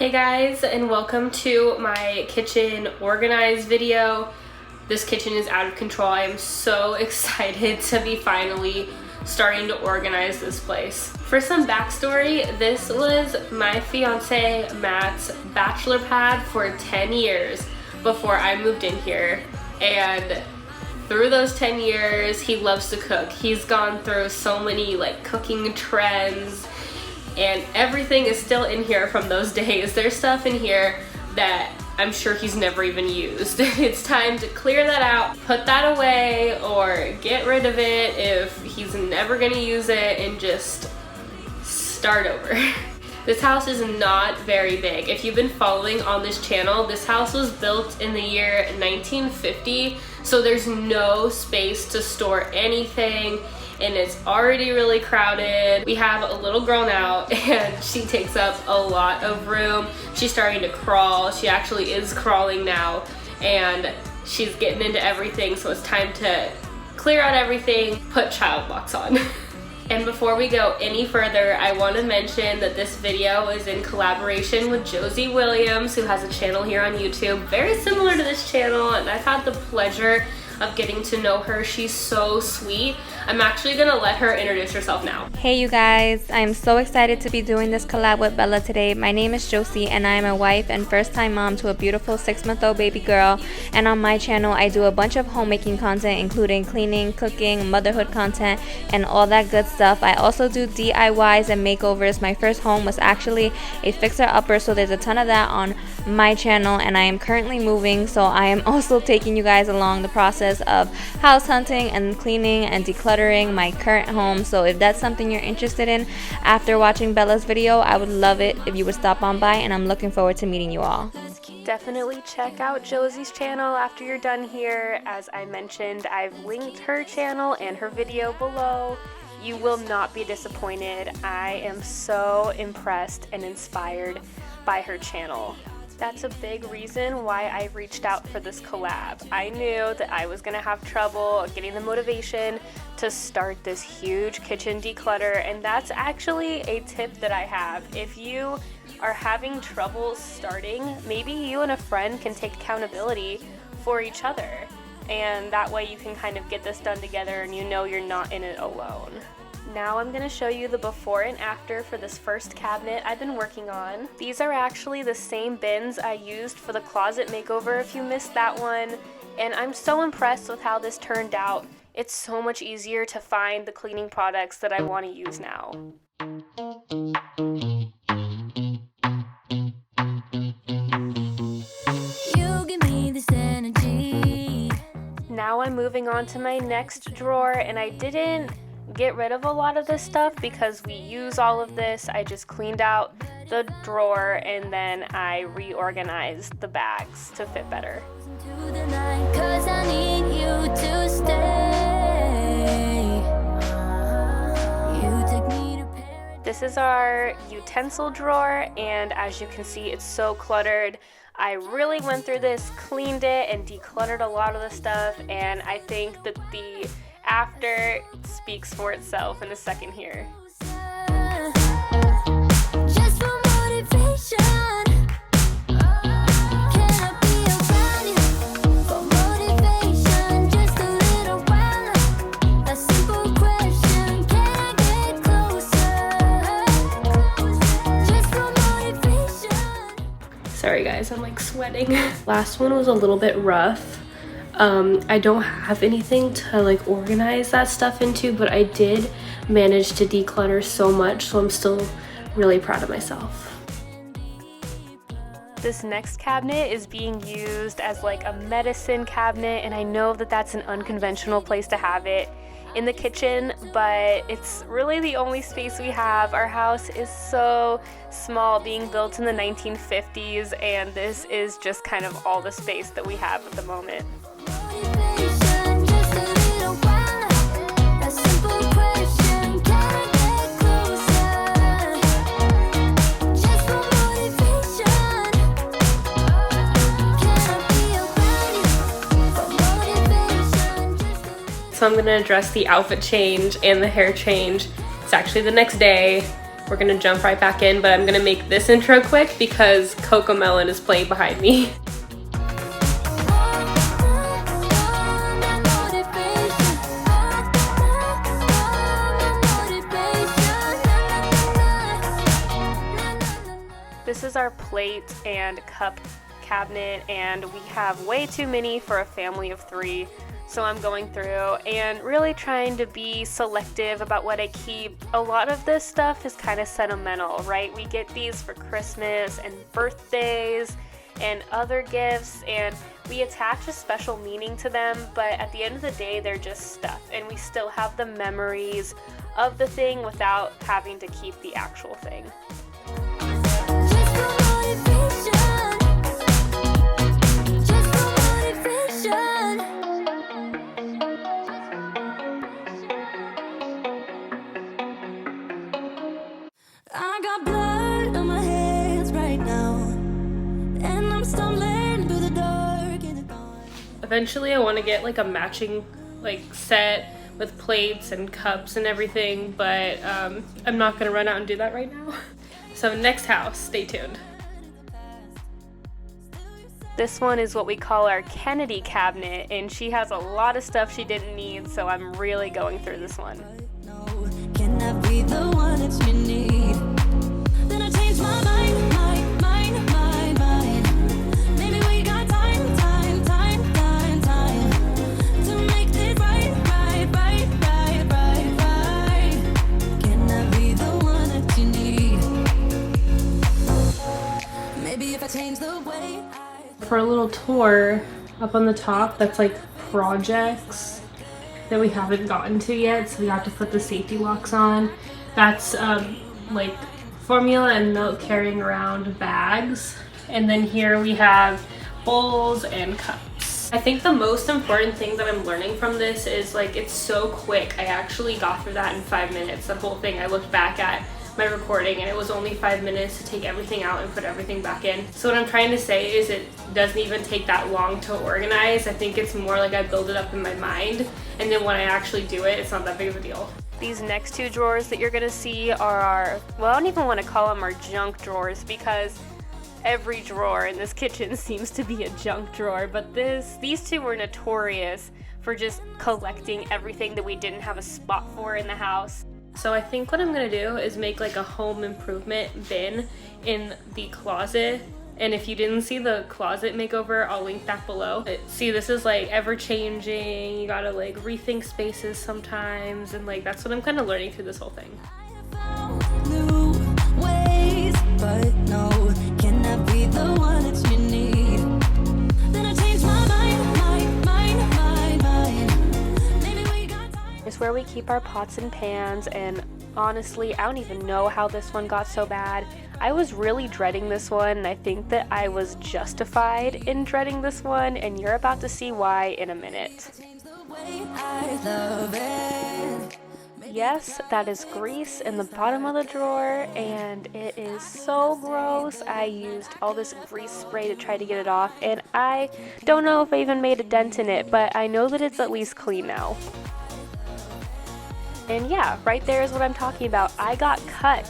Hey guys, and welcome to my kitchen organized video. This kitchen is out of control. I am so excited to be finally starting to organize this place. For some backstory, this was my fiance Matt's bachelor pad for 10 years before I moved in here. And through those 10 years, he loves to cook. He's gone through so many cooking trends, and everything is still in here from those days. There's stuff in here that I'm sure he's never even used. It's time to clear that out, put that away, or get rid of it if he's never gonna use it, and just start over. This house is not very big. If you've been following on this channel, this house was built in the year 1950, so there's no space to store anything, and it's already really crowded. We have a little girl now, and she takes up a lot of room. She's starting to crawl. She actually is crawling now, and she's getting into everything, so it's time to clear out everything, put child locks on. And before we go any further, I want to mention that this video is in collaboration with Josie Williams, who has a channel here on YouTube very similar to this channel, and I've had the pleasure of getting to know her. She's so sweet. I'm actually gonna let her introduce herself now. Hey you guys, I'm so excited to be doing this collab with Bella today. My name is Josie, and I am a wife and first-time mom to a beautiful 6-month-old baby girl. And on my channel, I do a bunch of homemaking content, including cleaning, cooking, motherhood content, and all that good stuff. I also do DIYs and makeovers. My first home was actually a fixer-upper, so there's a ton of that on my channel. And I am currently moving, so I am also taking you guys along the process of house hunting and cleaning and decluttering my current home. So if that's something you're interested in after watching Bella's video, I would love it if you would stop on by, and I'm looking forward to meeting you all. Definitely check out Josie's channel after you're done here. As I mentioned, I've linked her channel and her video below. You will not be disappointed. I am so impressed and inspired by her channel. That's a big reason why I reached out for this collab. I knew that I was gonna have trouble getting the motivation to start this huge kitchen declutter, and that's actually a tip that I have. If you are having trouble starting, maybe you and a friend can take accountability for each other, and that way you can kind of get this done together and you know you're not in it alone. Now I'm going to show you the before and after for this first cabinet I've been working on. These are actually the same bins I used for the closet makeover if you missed that one, and I'm so impressed with how this turned out. It's so much easier to find the cleaning products that I want to use now. You give me this energy. Now I'm moving on to my next drawer, and I didn't get rid of a lot of this stuff because we use all of this. I just cleaned out the drawer and then I reorganized the bags to fit better. This is our utensil drawer, and as you can see, it's so cluttered. I really went through this, cleaned it, and decluttered a lot of the stuff, and I think that the after speaks for itself in a second here. Just for motivation. Can I be around you for motivation? Just a little while. A simple question. Can I get closer? Just for motivation. Sorry guys, I'm sweating. Last one was a little bit rough. I don't have anything to organize that stuff into, but I did manage to declutter so much, so I'm still really proud of myself. This next cabinet is being used as a medicine cabinet, and I know that that's an unconventional place to have it in the kitchen, but it's really the only space we have. Our house is so small, being built in the 1950s, and this is just kind of all the space that we have at the moment. So I'm gonna address the outfit change and the hair change. It's actually the next day. we're gonna jump right back in, but I'm gonna make this intro quick because Cocomelon is playing behind me. This is our plate and cup cabinet, and we have way too many for a family of 3. So I'm going through and really trying to be selective about what I keep. A lot of this stuff is kind of sentimental, right? We get these for Christmas and birthdays and other gifts, and we attach a special meaning to them, but at the end of the day, they're just stuff, and we still have the memories of the thing without having to keep the actual thing. Eventually I want to get like a matching set with plates and cups and everything, but I'm not going to run out and do that right now. So next house, stay tuned. This one is what we call our Kennedy cabinet, and she has a lot of stuff she didn't need, so I'm really going through this one. Can I be the one that you need? Then I changed my mind. Maybe we got time to make this right. Can I be the one that you need? Maybe if I change the way for a little tour up on the top, that's like projects that we haven't gotten to yet, so we have to put the safety locks on. That's like formula and milk carrying around bags, and then here we have bowls and cups. I think the most important thing that I'm learning from this is like it's so quick. I actually got through that in 5 minutes. The whole thing, I looked back at my recording and it was only 5 minutes to take everything out and put everything back in. So what I'm trying to say is it doesn't even take that long to organize. I think it's more like I build it up in my mind, and then when I actually do it, it's not that big of a deal. These next 2 drawers that you're gonna see are our, well, I don't even want to call them our junk drawers because every drawer in this kitchen seems to be a junk drawer, but these 2 were notorious for just collecting everything that we didn't have a spot for in the house. So I think what I'm gonna do is make like a home improvement bin in the closet. And if you didn't see the closet makeover, I'll link that below. See, this is like ever changing. You gotta like rethink spaces sometimes. And like, that's what I'm kind of learning through this whole thing. New ways, but no, can I be the one that you need? Then I changed my mind. Here's where we keep our pots and pans, and honestly, I don't even know how this one got so bad. I was really dreading this one, and I think that I was justified in dreading this one, and you're about to see why in a minute. Yes, that is grease in the bottom of the drawer, and it is so gross. I used all this grease spray to try to get it off, and I don't know if I even made a dent in it, but I know that it's at least clean now. And yeah, right there is what I'm talking about. I got cut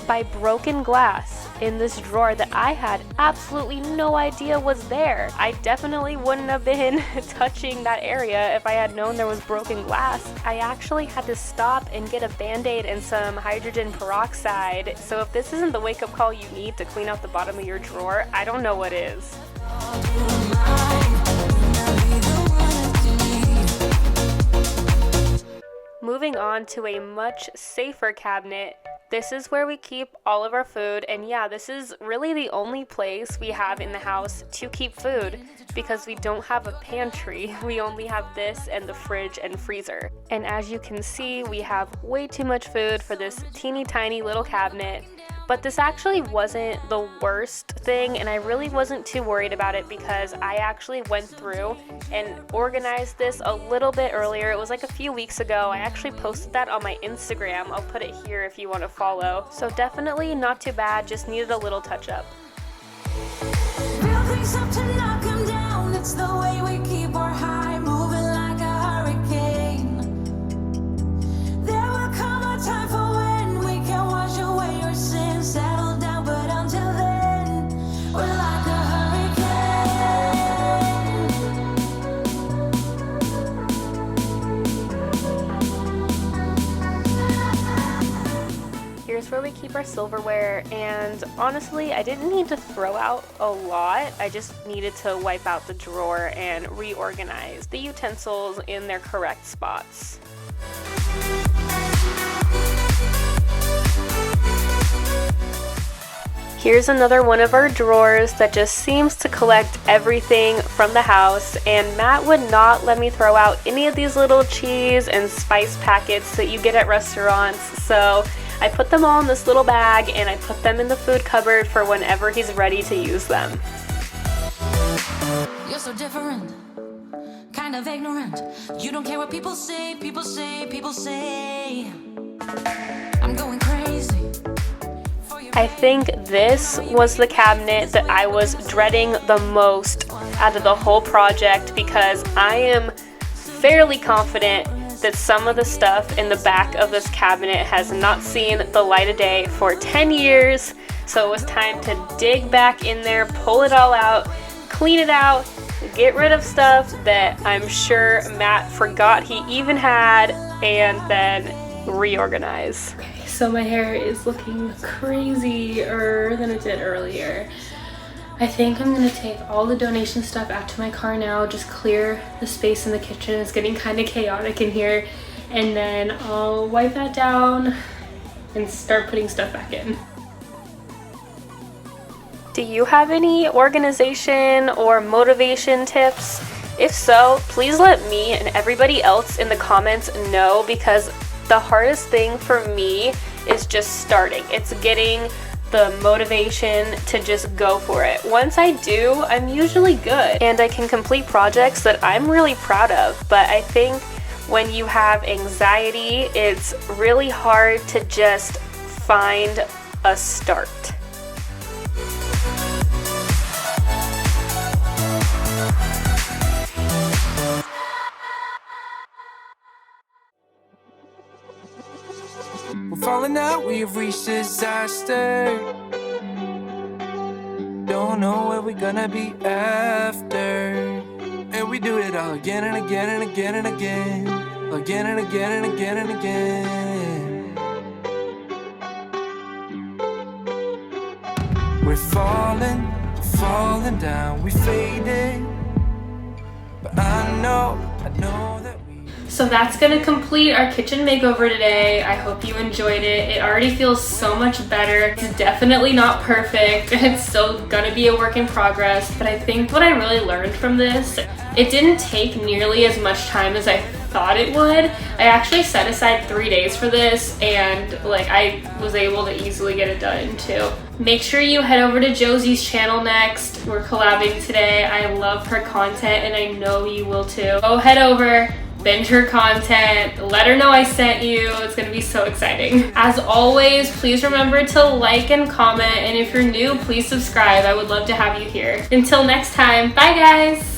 by broken glass in this drawer that I had absolutely no idea was there. I definitely wouldn't have been touching that area if I had known there was broken glass. I actually had to stop and get a Band-Aid and some hydrogen peroxide. So if this isn't the wake-up call you need to clean out the bottom of your drawer, I don't know what is. Moving on to a much safer cabinet. This is where we keep all of our food, and yeah, this is really the only place we have in the house to keep food because we don't have a pantry. We only have this and the fridge and freezer. And as you can see, we have way too much food for this teeny tiny little cabinet. But this actually wasn't the worst thing, and I really wasn't too worried about it because I actually went through and organized this a little bit earlier. It was like a few weeks ago. I actually posted that on my Instagram. I'll put it here if you want to follow. So definitely not too bad, just needed a little touch up. Real things up to knock 'em down. It's the way we keep our high, moving like a hurricane. There will come a time for when we can wash away here's where we keep our silverware, and honestly, I didn't need to throw out a lot. I just needed to wipe out the drawer and reorganize the utensils in their correct spots. Here's another one of our drawers that just seems to collect everything from the house, and Matt would not let me throw out any of these little cheese and spice packets that you get at restaurants, so I put them all in this little bag and I put them in the food cupboard for whenever he's ready to use them. You're so different, kind of ignorant. You don't care what people say, people say, people say. I'm going crazy. I think this was the cabinet that I was dreading the most out of the whole project, because I am fairly confident that some of the stuff in the back of this cabinet has not seen the light of day for 10 years. So it was time to dig back in there, pull it all out, clean it out, get rid of stuff that I'm sure Matt forgot he even had, and then reorganize. Okay, so my hair is looking crazier than it did earlier. I think I'm gonna take all the donation stuff out to my car now, just clear the space in the kitchen. It's getting kind of chaotic in here, and then I'll wipe that down and start putting stuff back in. Do you have any organization or motivation tips? If so, please let me and everybody else in the comments know, because the hardest thing for me is just starting. It's getting the motivation to just go for it. Once I do, I'm usually good and I can complete projects that I'm really proud of. But I think when you have anxiety, it's really hard to just find a start. We're falling out, we have reached disaster. Don't know where we're gonna be after. And we do it all again and again and again and again. Again and again and again and again. We're falling down, we faded. But I know that So that's gonna complete our kitchen makeover today. I hope you enjoyed it. It already feels so much better. It's definitely not perfect. It's still gonna be a work in progress, but I think what I really learned from this, it didn't take nearly as much time as I thought it would. I actually set aside 3 days for this, and I was able to easily get it done in 2. Make sure you head over to Josie's channel next. We're collabing today. I love her content and I know you will too. Go head over, binge her content, let her know I sent you. It's gonna be so exciting. As always, please remember to like and comment, and if you're new, please subscribe. I would love to have you here. Until next time, bye guys!